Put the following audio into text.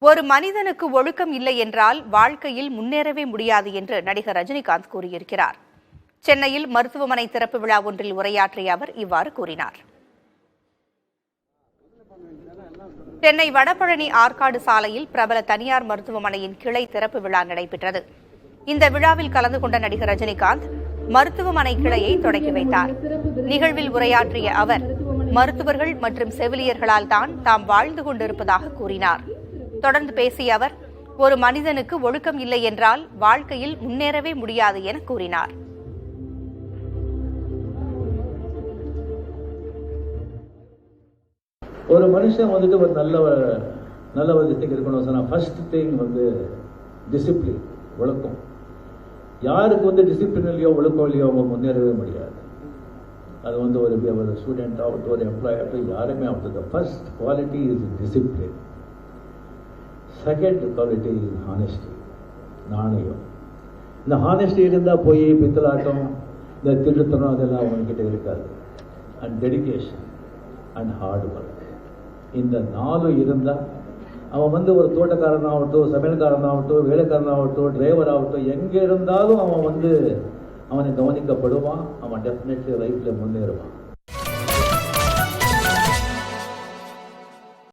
ஒரு மனிதனுக்கு ஒழுக்கம் இல்லை என்றால் வாழ்க்கையில் முன்னேறவே முடியாது என்று நடிகர் ரஜினிகாந்த் கூறியிருக்கிறார். சென்னையில் மருத்துவமனை திறப்பு விழா ஒன்றில் உரையாற்றிய அவர் இவ்வாறு கூறினார். சென்னை வடபழனி ஆற்காடு சாலையில் பிரபல தனியார் மருத்துவமனையின் கிளை திறப்பு விழா நடைபெற்றது. இந்த விழாவில் கலந்து கொண்ட நடிகர் ரஜினிகாந்த் மருத்துவமனை கிளையை தொடங்கி வைத்தார். நிகழ்வில் உரையாற்றிய அவர் மருத்துவர்கள் மற்றும் செவிலியர்களால் தான் தாம் வாழ்ந்து கொண்டிருப்பதாக கூறினார். தொடர்ந்து பேசிய அவர் ஒரு மனிதனுக்கு ஒழுக்கம் இல்லை என்றால் வாழ்க்கையில் முன்னேறவே முடியாது என கூறினார். ஒரு மனுஷன் வந்துட்டு ஒரு நல்ல ஒரு திட்டம் இருக்கணும் சொன்னா ஃபர்ஸ்ட் திங் டிசிப்ளின், ஒழுக்கம். யாருக்கு டிசிப்ளின் இல்லையோ ஒழுக்கம் இல்லையோ அவங்க முன்னேறவே முடியாது. அது ஒரு ஸ்டூடெண்ட் ஆகட்டும், ஒரு எம்ப்ளாயி ஆகட்டும், யாருமே ஆகட்டும். First quality is discipline. Second quality is honesty, நாணயம். இந்த ஹானெஸ்டி இருந்தால் போய் பித்தலாட்டம், இந்த திருத்தனம் அதெல்லாம் அவங்ககிட்ட இருக்காது. And dedication and hard work, இந்த 4 இருந்தால் அவன் ஒரு தோட்டக்காரனாகட்டும், சமையல்காரனாகட்டும், வேலைக்காரனாகட்டும், டிரைவர் ஆகட்டும், எங்கே இருந்தாலும் அவன் அவனை கவனிக்கப்படுவான். அவன் டெஃபினெட்லி லைஃப்பில் முன்னேறுவான்.